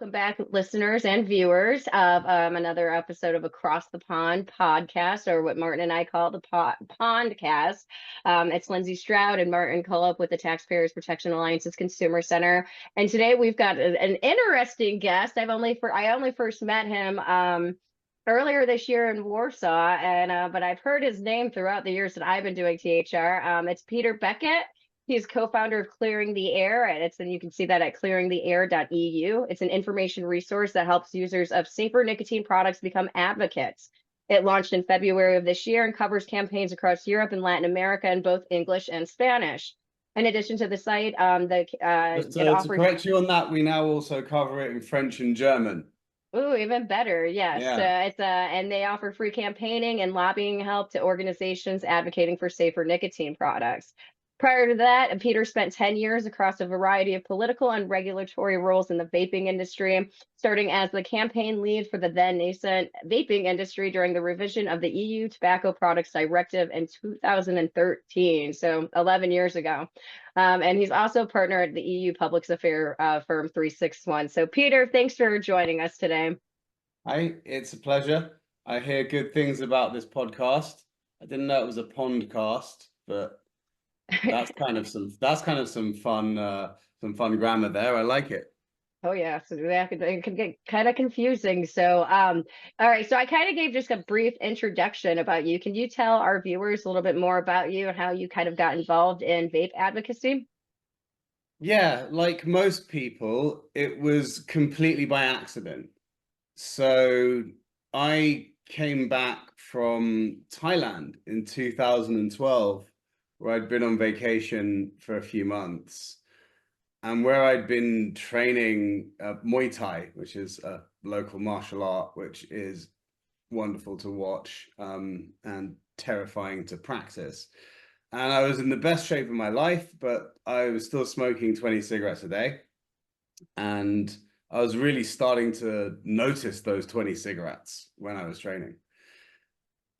Welcome back, listeners and viewers of another episode of Across the Pond podcast, or what Martin and I call the Pondcast. It's Lindsey Stroud and Martin Cullop with the Taxpayers Protection Alliance's Consumer Center, and today we've got an interesting guest. I only first met him earlier this year in Warsaw, and but I've heard his name throughout the years that I've been doing THR. It's Peter Beckett. He's co-founder of Clearing the Air, and you can see that at clearingtheair.eu. It's an information resource that helps users of safer nicotine products become advocates. It launched in February of this year and covers campaigns across Europe and Latin America in both English and Spanish. In addition to the site, to correct you on that, we now also cover it in French and German. Ooh, even better. Yes. Yeah. And they offer free campaigning and lobbying help to organizations advocating for safer nicotine products. Prior to that, Peter spent 10 years across a variety of political and regulatory roles in the vaping industry, starting as the campaign lead for the then nascent vaping industry during the revision of the EU Tobacco Products Directive in 2013, so 11 years ago. And he's also a partner at the EU Public Affairs firm 361. So Peter, thanks for joining us today. Hi, it's a pleasure. I hear good things about this podcast. I didn't know it was a pondcast, but that's kind of some fun grammar there. I like it. Oh yeah, so it can get kind of confusing. So all right, so I kind of gave just a brief introduction about you. Can you tell our viewers a little bit more about you and how you kind of got involved in vape advocacy? Yeah, like most people, it was completely by accident. So I came back from Thailand in 2012, where I'd been on vacation for a few months, and where I'd been training Muay Thai, which is a local martial art, which is wonderful to watch and terrifying to practice. And I was in the best shape of my life, but I was still smoking 20 cigarettes a day. And I was really starting to notice those 20 cigarettes when I was training.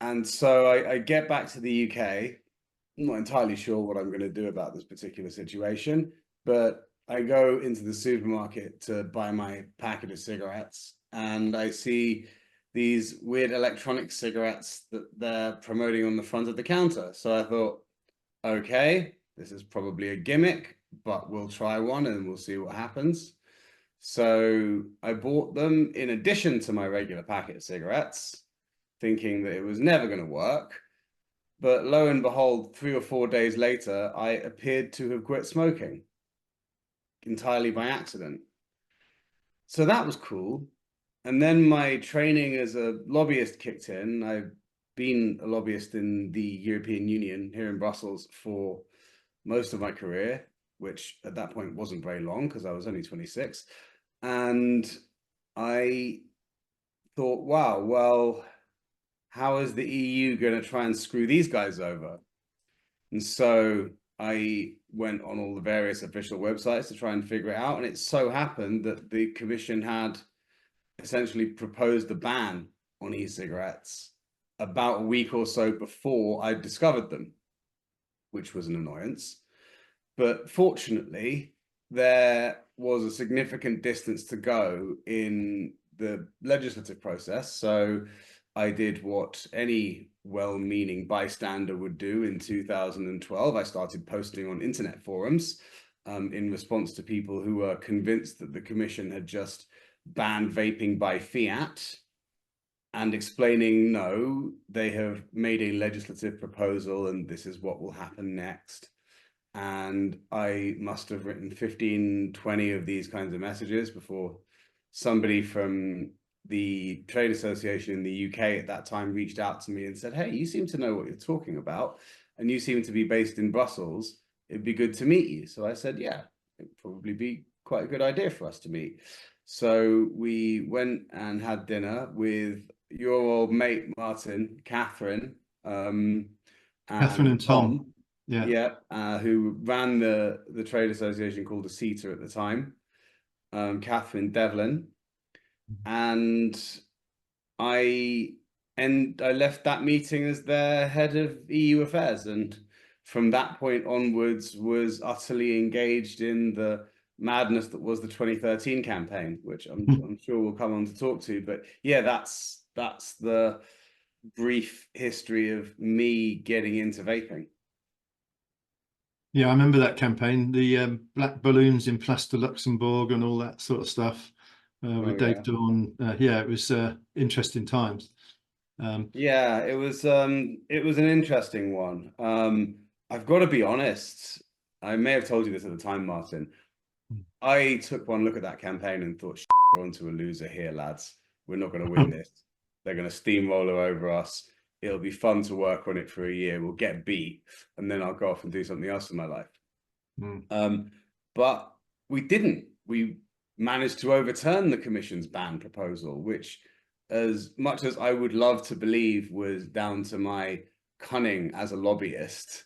And so I get back to the UK. I'm not entirely sure what I'm going to do about this particular situation, but I go into the supermarket to buy my packet of cigarettes, and I see these weird electronic cigarettes that they're promoting on the front of the counter. So I thought, okay, this is probably a gimmick, but we'll try one and we'll see what happens. So I bought them in addition to my regular packet of cigarettes, thinking that it was never going to work. But lo and behold, 3 or 4 days later, I appeared to have quit smoking entirely by accident. So that was cool. And then my training as a lobbyist kicked in. I've been a lobbyist in the European Union here in Brussels for most of my career, which at that point wasn't very long because I was only 26. And I thought, wow, well, how is the EU going to try and screw these guys over? And so I went on all the various official websites to try and figure it out. And it so happened that the Commission had essentially proposed a ban on e-cigarettes about a week or so before I discovered them, which was an annoyance. But fortunately, there was a significant distance to go in the legislative process. So I did what any well-meaning bystander would do in 2012. I started posting on internet forums in response to people who were convinced that the Commission had just banned vaping by fiat, and explaining, no, they have made a legislative proposal and this is what will happen next. And I must have written 15, 20 of these kinds of messages before somebody from the trade association in the UK at that time reached out to me and said, hey, you seem to know what you're talking about, and you seem to be based in Brussels. It'd be good to meet you. So I said, yeah, it'd probably be quite a good idea for us to meet. So we went and had dinner with your old mate, Martin, Catherine, Catherine and Tom. Yeah, who ran the trade association called ACETA at the time, Catherine Devlin. And I left that meeting as their head of EU affairs, and from that point onwards was utterly engaged in the madness that was the 2013 campaign, which I'm sure we'll come on to talk to. But yeah, that's the brief history of me getting into vaping. Yeah, I remember that campaign, the black balloons in Plaster Luxembourg and all that sort of stuff with Dave Dawn. Yeah, it was interesting times. Yeah, it was an interesting one. I've got to be honest, I may have told you this at the time, Martin. I took one look at that campaign and thought, we're onto a loser here, lads. We're not going to win this. They're going to steamroller over us. It'll be fun to work on it for a year. We'll get beat, and then I'll go off and do something else in my life. But we didn't. We managed to overturn the Commission's ban proposal, which, as much as I would love to believe was down to my cunning as a lobbyist,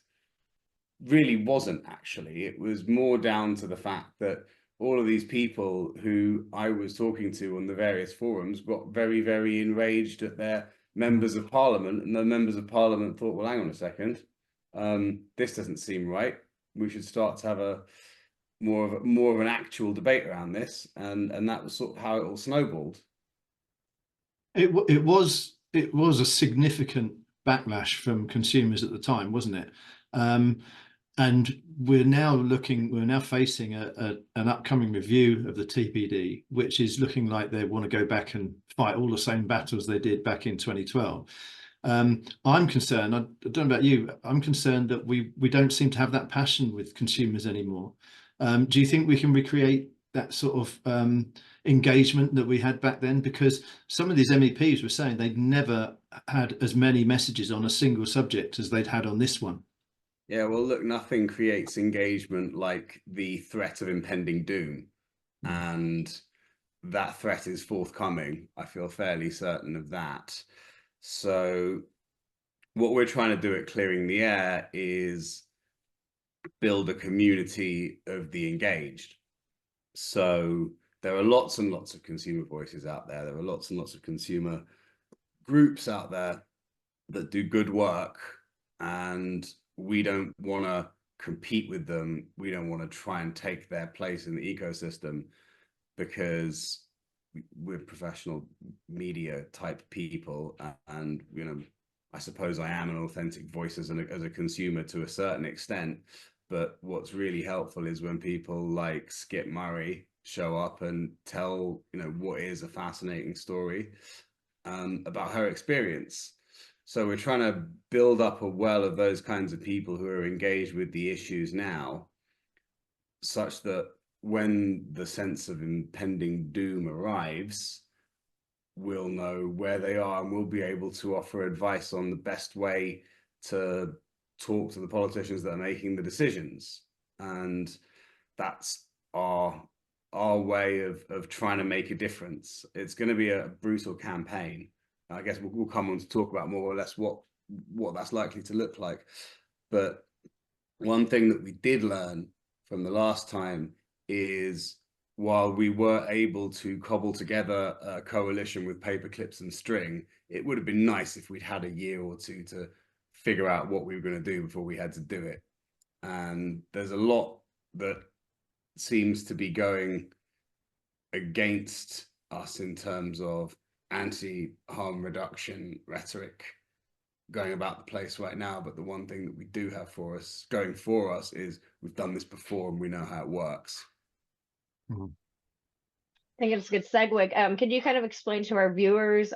really wasn't actually. It was more down to the fact that all of these people who I was talking to on the various forums got very, very enraged at their members of parliament, and the members of parliament thought, well, hang on a second, this doesn't seem right. We should start to have more of an actual debate around this, and that was sort of how it all snowballed. It was a significant backlash from consumers at the time, wasn't it? And we're now facing an upcoming review of the TPD, which is looking like they want to go back and fight all the same battles they did back in 2012. I'm concerned, I don't know about you, I'm concerned that we don't seem to have that passion with consumers anymore. Do you think we can recreate that sort of engagement that we had back then? Because some of these MEPs were saying they'd never had as many messages on a single subject as they'd had on this one. Yeah, well, look, nothing creates engagement like the threat of impending doom. And that threat is forthcoming. I feel fairly certain of that. So what we're trying to do at Clearing the Air is build a community of the engaged. So there are lots and lots of consumer voices out there. There are lots and lots of consumer groups out there that do good work, and we don't want to compete with them. We don't want to try and take their place in the ecosystem, because we're professional media type people, and I suppose I am an authentic voice as a consumer to a certain extent. But what's really helpful is when people like Skip Murray show up and tell what is a fascinating story about her experience. So we're trying to build up a well of those kinds of people who are engaged with the issues now, such that when the sense of impending doom arrives, we'll know where they are, and we'll be able to offer advice on the best way to talk to the politicians that are making the decisions. And that's our way of trying to make a difference. It's going to be a brutal campaign. I guess we'll come on to talk about more or less what that's likely to look like. But one thing that we did learn from the last time is, while we were able to cobble together a coalition with paper clips and string, it would have been nice if we'd had a year or two to figure out what we were going to do before we had to do it. And there's a lot that seems to be going against us in terms of anti-harm reduction rhetoric going about the place right now. But the one thing that we do have going for us is we've done this before and we know how it works. I think it's a good segue. Can you kind of explain to our viewers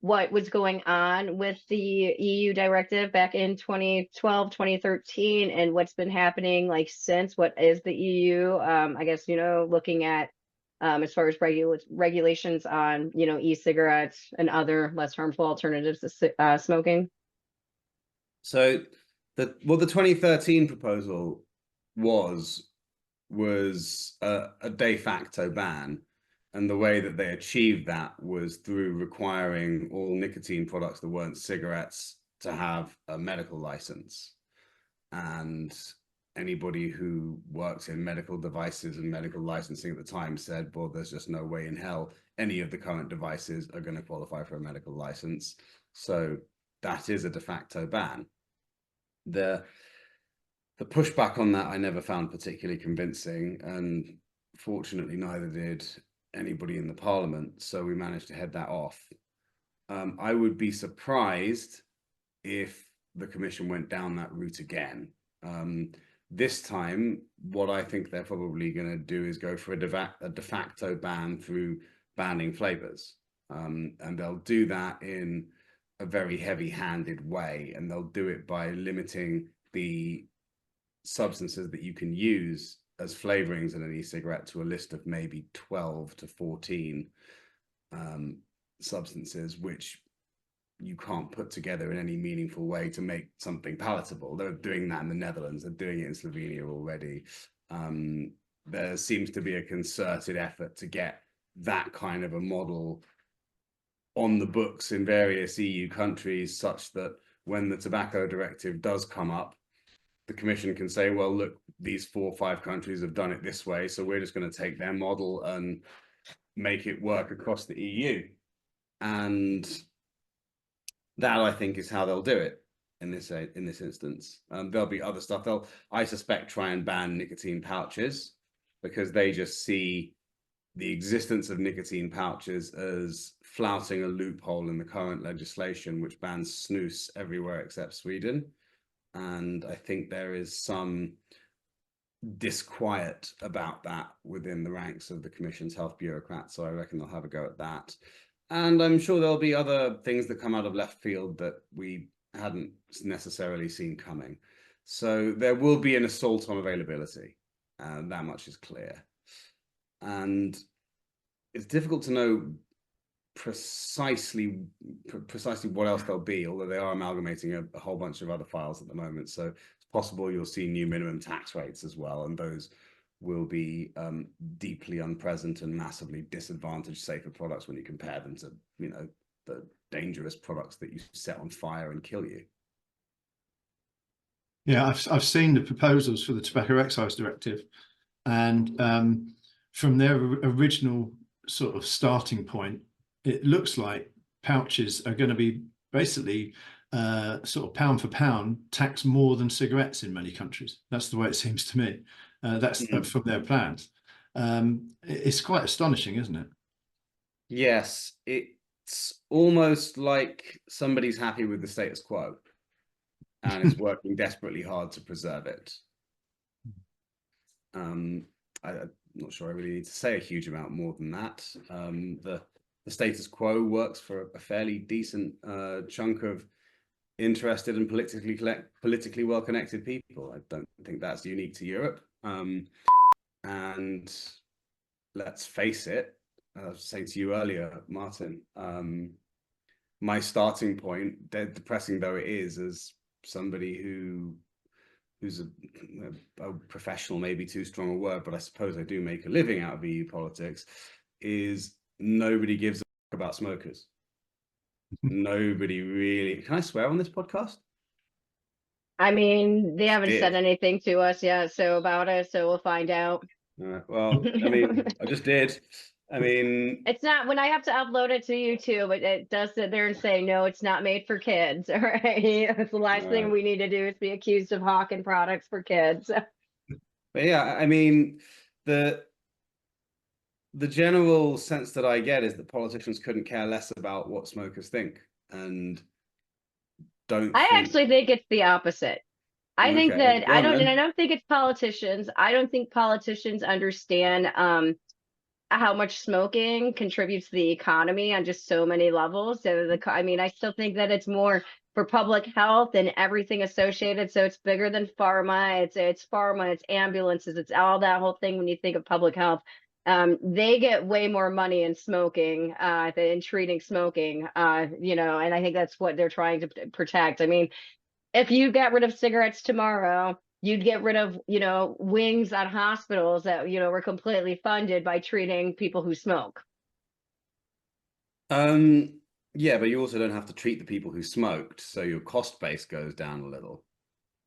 what was going on with the EU directive back in 2012, 2013, and what's been happening like since? What is the EU? I guess, looking at as far as regulations on, e-cigarettes and other less harmful alternatives to smoking. So the 2013 proposal was a de facto ban. And the way that they achieved that was through requiring all nicotine products that weren't cigarettes to have a medical license. And anybody who works in medical devices and medical licensing at the time said, well, there's just no way in hell any of the current devices are going to qualify for a medical license. So that is a de facto ban. The the pushback on that I never found particularly convincing, and fortunately neither did anybody in the Parliament, so we managed to head that off. I would be surprised if the Commission went down that route again. This time, what I think they're probably going to do is go for a de facto ban through banning flavors. And they'll do that in a very heavy-handed way, and they'll do it by limiting the substances that you can use as flavorings in an e-cigarette to a list of maybe 12 to 14 substances, which you can't put together in any meaningful way to make something palatable. They're doing that in the Netherlands. They're doing it in Slovenia already. There seems to be a concerted effort to get that kind of a model on the books in various EU countries, such that when the tobacco directive does come up, the Commission can say, well, look, these 4 or 5 countries have done it this way, so we're just going to take their model and make it work across the EU. And that, I think, is how they'll do it in this instance. There'll be other stuff. They'll, I suspect, try and ban nicotine pouches, because they just see the existence of nicotine pouches as flouting a loophole in the current legislation, which bans snus everywhere except Sweden. And I think there is some disquiet about that within the ranks of the Commission's health bureaucrats. So I reckon they'll have a go at that. And I'm sure there'll be other things that come out of left field that we hadn't necessarily seen coming. So there will be an assault on availability, and that much is clear. And it's difficult to know precisely what else there'll be, although they are amalgamating a whole bunch of other files at the moment. So it's possible you'll see new minimum tax rates as well, and those will be deeply unpresent and massively disadvantaged safer products when you compare them to, you know, the dangerous products that you set on fire and kill you. Yeah, I've seen the proposals for the Tobacco Excise Directive, and from their original sort of starting point, it looks like pouches are going to be basically sort of pound for pound taxed more than cigarettes in many countries. That's the way it seems to me. That's from their plans. It's quite astonishing, isn't it? Yes, it's almost like somebody's happy with the status quo and is working desperately hard to preserve it. I'm not sure I really need to say a huge amount more than that. The status quo works for a fairly decent chunk of interested and politically well-connected people. I don't think that's unique to Europe. And let's face it, I was saying to you earlier, Martin, my starting point, depressing though it is, as somebody who's a professional, maybe too strong a word, but I suppose I do make a living out of EU politics, is nobody gives a fuck about smokers. Nobody really. Can I swear on this podcast? I mean, they haven't said anything to us yet, so about it, so we'll find out. Well, I mean, I just did. I mean, it's not, when I have to upload it to YouTube, it does sit there and say, no, it's not made for kids. All right. It's the last thing we need to do is be accused of hawking products for kids. But yeah, I mean, the general sense that I get is that politicians couldn't care less about what smokers think, and don't. I actually think it's the opposite. I think that I don't think it's politicians. I don't think politicians understand how much smoking contributes to the economy on just so many levels. So I mean, I still think that it's more for public health and everything associated. So it's bigger than pharma. It's pharma, it's ambulances, it's all that whole thing when you think of public health. They get way more money in smoking in treating smoking, you know, and I think that's what they're trying to protect. I mean, if you got rid of cigarettes tomorrow, you'd get rid of, you know, wings at hospitals that, you know, were completely funded by treating people who smoke. Yeah, but you also don't have to treat the people who smoked, so your cost base goes down a little.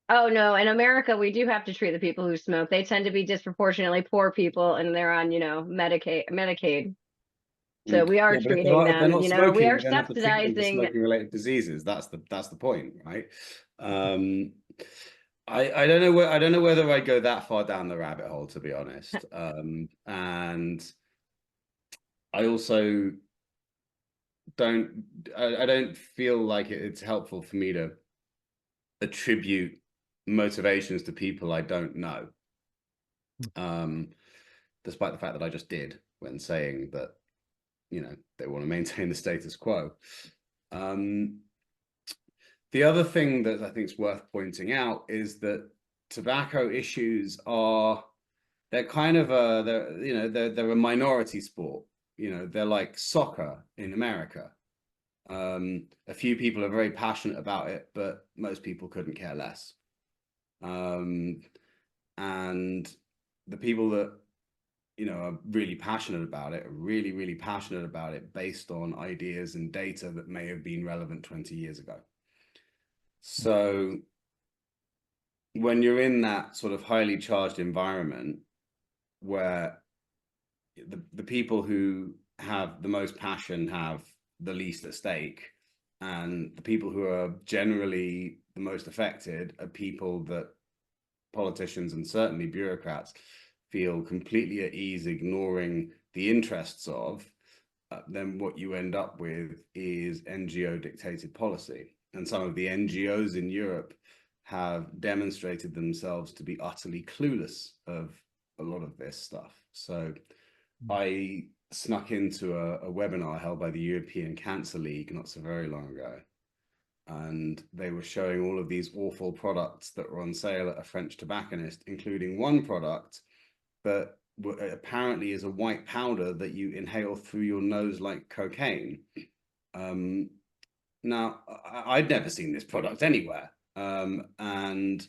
Oh no, in America we do have to treat the people who smoke. They tend to be disproportionately poor people, and they're on, you know, Medicaid. So we are treating them, you know, we are subsidizing smoking related diseases. That's the point, right? I don't know I don't know whether I'd go that far down the rabbit hole, to be honest. And I also I don't feel like it's helpful for me to attribute motivations to people I don't know. Despite the fact that I just did when saying that, you know, they want to maintain the status quo. The other thing that I think is worth pointing out is that tobacco issues they're kind of they're a minority sport. You know, they're like soccer in America. A few people are very passionate about it, but most people couldn't care less. And the people that, you know, are really passionate about it, are really, really passionate about it based on ideas and data that may have been relevant 20 years ago. So when you're in that sort of highly charged environment where the people who have the most passion have the least at stake, and the people who are generally the most affected are people that politicians and certainly bureaucrats feel completely at ease ignoring the interests of, then what you end up with is NGO dictated policy. And some of the NGOs in Europe have demonstrated themselves to be utterly clueless of a lot of this stuff. So I snuck into a webinar held by the European Cancer League not so very long ago. And they were showing all of these awful products that were on sale at a French tobacconist, including one product that apparently is a white powder that you inhale through your nose like cocaine. Now, I'd never seen this product anywhere. And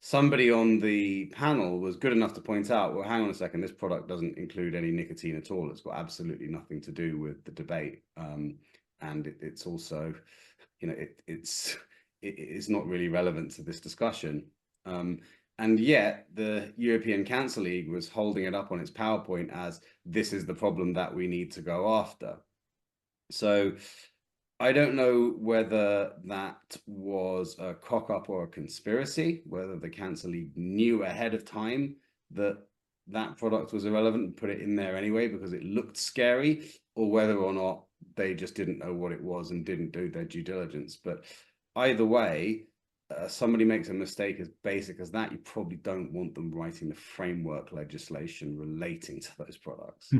somebody on the panel was good enough to point out, well, hang on a second, this product doesn't include any nicotine at all. It's got absolutely nothing to do with the debate. And it's also, you know, it's not really relevant to this discussion. And yet the European Cancer League was holding it up on its PowerPoint as this is the problem that we need to go after. So I don't know whether that was a cock-up or a conspiracy, whether the Cancer League knew ahead of time that that product was irrelevant and put it in there anyway because it looked scary, or whether or not they just didn't know what it was and didn't do their due diligence. But either way, somebody makes a mistake as basic as that, you probably don't want them writing the framework legislation relating to those products.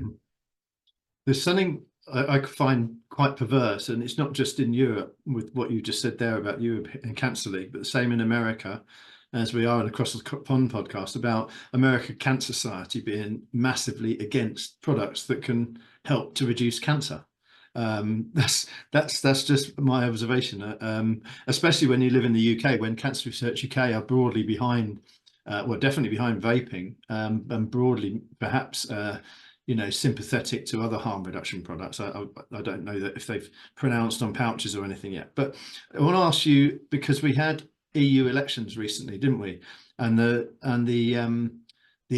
There's something I find quite perverse, and it's not just in Europe with what you just said there about Europe and Cancer League, but the same in America, as we are in Across the Pond podcast about American Cancer Society being massively against products that can help to reduce cancer. That's just my observation, especially when you live in the UK, when Cancer Research UK are broadly behind, well, definitely behind vaping, and broadly perhaps you know, sympathetic to other harm reduction products. I don't know that if they've pronounced on pouches or anything yet, but I want to ask you, because we had EU elections recently, didn't we? And the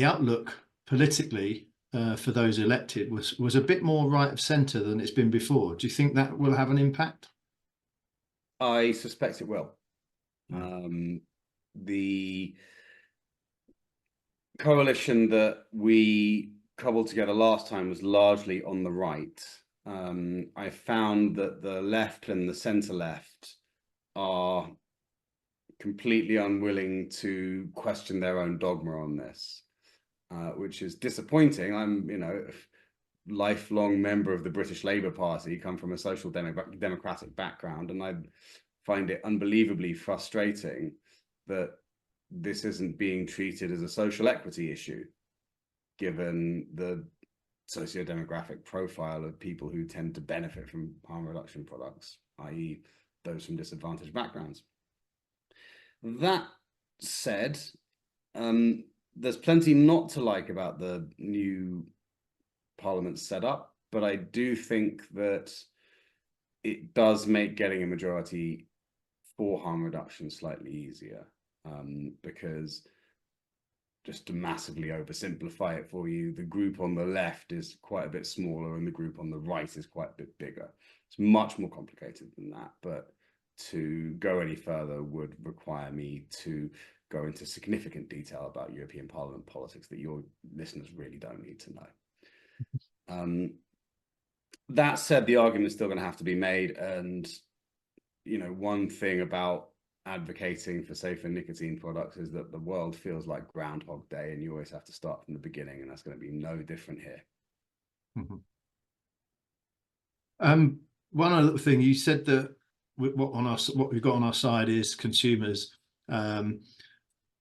outlook politically for those elected was a bit more right of centre than it's been before. Do you think that will have an impact? I suspect it will. The coalition that we cobbled together last time was largely on the right. I found that the left and the centre left are completely unwilling to question their own dogma on this, which is disappointing. I'm, you know, a lifelong member of the British Labour Party, come from a social democratic background, and I find it unbelievably frustrating that this isn't being treated as a social equity issue, given the socio-demographic profile of people who tend to benefit from harm reduction products, i.e. those from disadvantaged backgrounds. That said, there's plenty not to like about the new Parliament setup, but I do think that it does make getting a majority for harm reduction slightly easier, because just to massively oversimplify it for you, the group on the left is quite a bit smaller and the group on the right is quite a bit bigger. It's much more complicated than that, but to go any further would require me to go into significant detail about European Parliament politics that your listeners really don't need to know. That said, the argument is still going to have to be made. And, one thing about advocating for safer nicotine products is that the world feels like Groundhog Day, and you always have to start from the beginning, and that's going to be no different here. One other thing, you said that what we've got on our side is consumers, and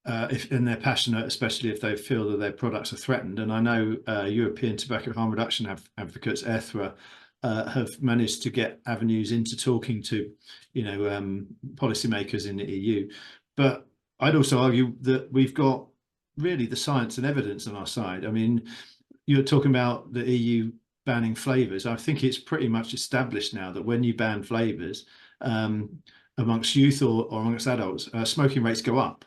they're passionate, especially if they feel that their products are threatened. And I know European Tobacco Harm Reduction advocates, ETHRA, have managed to get avenues into talking to, policymakers in the EU. But I'd also argue that we've got really the science and evidence on our side. I mean, you're talking about the EU banning flavors. I think it's pretty much established now that when you ban flavors amongst youth or amongst adults, smoking rates go up.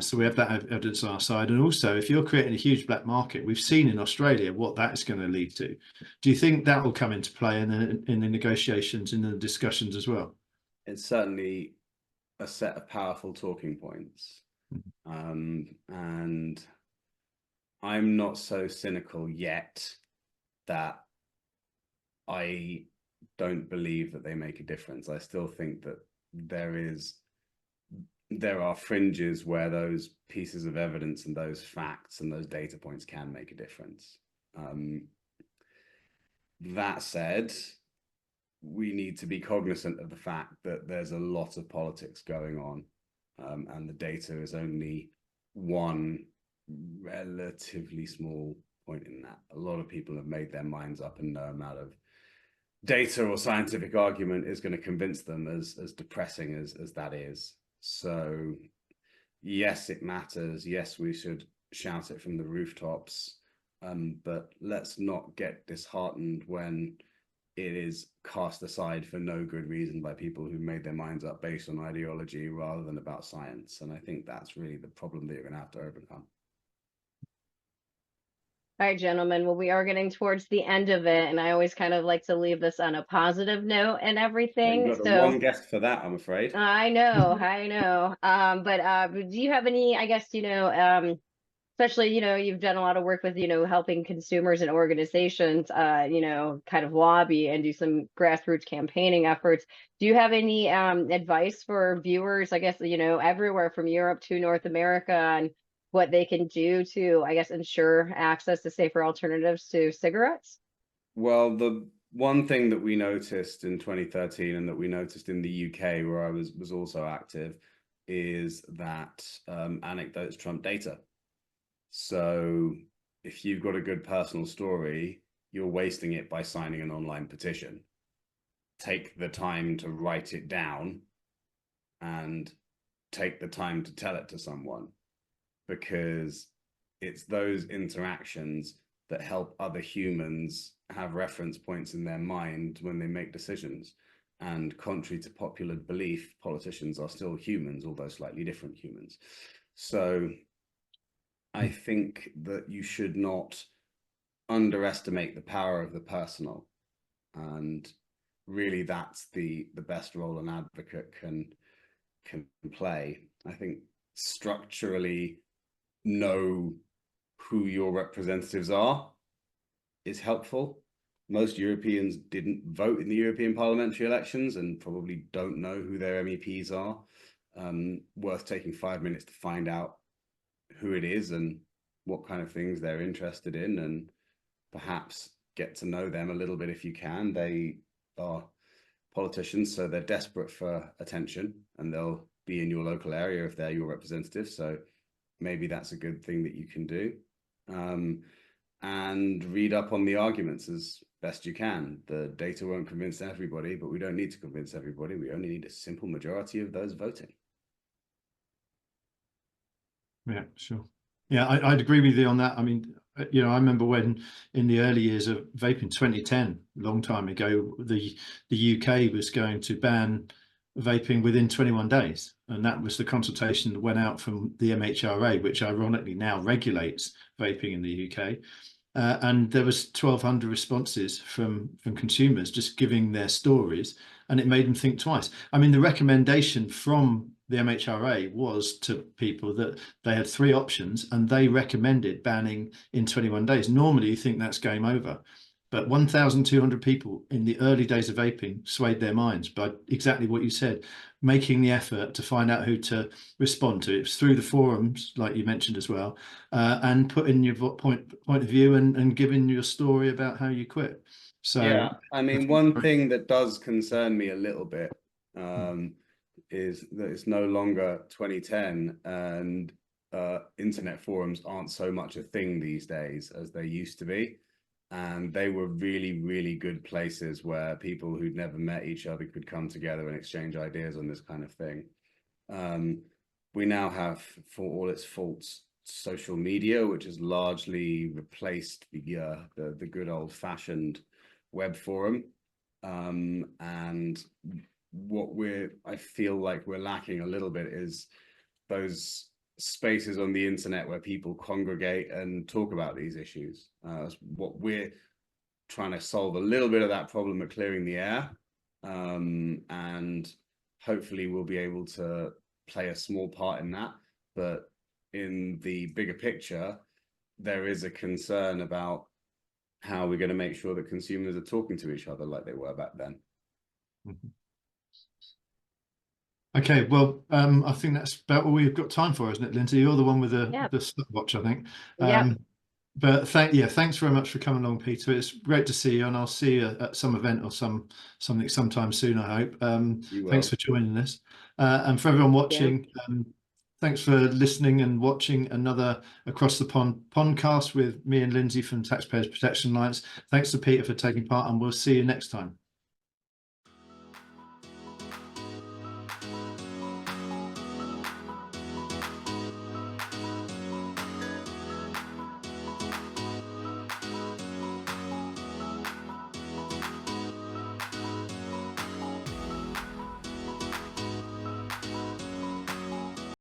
So we have that evidence on our side. And also, if you're creating a huge black market, we've seen in Australia what that is going to lead to. Do you think that will come into play in the negotiations, in the discussions as well? It's certainly a set of powerful talking points. And I'm not so cynical yet that I don't believe that they make a difference. I still think that there are fringes where those pieces of evidence and those facts and those data points can make a difference. That said, we need to be cognizant of the fact that there's a lot of politics going on, and the data is only one relatively small point in that. A lot of people have made their minds up, and no amount of data or scientific argument is going to convince them, as depressing as that is. So yes, it matters. Yes, we should shout it from the rooftops, but let's not get disheartened when it is cast aside for no good reason by people who made their minds up based on ideology rather than about science. And I think that's really the problem that you're going to have to overcome. All right, gentlemen. Well, we are getting towards the end of it, and I always kind of like to leave this on a positive note and everything. You've got the wrong guest for that, I'm afraid. I know. But do you have any, I guess, especially, you've done a lot of work with, helping consumers and organizations, kind of lobby and do some grassroots campaigning efforts. Do you have any advice for viewers, I guess, everywhere from Europe to North America, and what they can do to, I guess, ensure access to safer alternatives to cigarettes? Well, the one thing that we noticed in 2013 and that we noticed in the UK, where I was also active, is that anecdotes trump data. So if you've got a good personal story, you're wasting it by signing an online petition. Take the time to write it down and take the time to tell it to someone, because it's those interactions that help other humans have reference points in their mind when they make decisions. And contrary to popular belief, politicians are still humans, although slightly different humans. So I think that you should not underestimate the power of the personal. And really, that's the best role an advocate can play. I think structurally, know who your representatives are is helpful. Most Europeans didn't vote in the European parliamentary elections and probably don't know who their MEPs are. Worth taking 5 minutes to find out who it is and what kind of things they're interested in, and perhaps get to know them a little bit if you can. They are politicians, so they're desperate for attention, and they'll be in your local area if they're your representative. So maybe that's a good thing that you can do. And read up on the arguments as best you can. The data won't convince everybody, but we don't need to convince everybody. We only need a simple majority of those voting. Yeah, sure. Yeah, I'd agree with you on that. I mean, I remember when in the early years of vaping, 2010, a long time ago, the UK was going to ban vaping within 21 days. And that was the consultation that went out from the MHRA, which ironically now regulates vaping in the UK. And there was 1,200 responses from consumers just giving their stories, and it made them think twice. I mean, the recommendation from the MHRA was to people that they had 3 options and they recommended banning in 21 days. Normally you think that's game over, but 1,200 people in the early days of vaping swayed their minds by exactly what you said, making the effort to find out who to respond to. It was through the forums, like you mentioned as well, and putting your point of view and giving your story about how you quit. So yeah, I mean, one thing that does concern me a little bit is that it's no longer 2010 and internet forums aren't so much a thing these days as they used to be. And they were really, really good places where people who'd never met each other could come together and exchange ideas on this kind of thing. We now have, for all its faults, social media, which has largely replaced the good old-fashioned web forum. And what I feel like we're lacking a little bit is those spaces on the internet where people congregate and talk about these issues. What we're trying to solve a little bit of that problem at clearing the air, and hopefully we'll be able to play a small part in that. But in the bigger picture, there is a concern about how we're going to make sure that consumers are talking to each other like they were back then. Mm-hmm. Okay, well, I think that's about all we've got time for, isn't it, Lindsey? You're the one with the stopwatch, I think. But thanks very much for coming along, Peter. It's great to see you, and I'll see you at some event or something sometime soon, I hope. Thanks for joining us. And for everyone watching, thanks for listening and watching another Across the Pond podcast with me and Lindsey from Taxpayers Protection Alliance. Thanks to Peter for taking part, and we'll see you next time.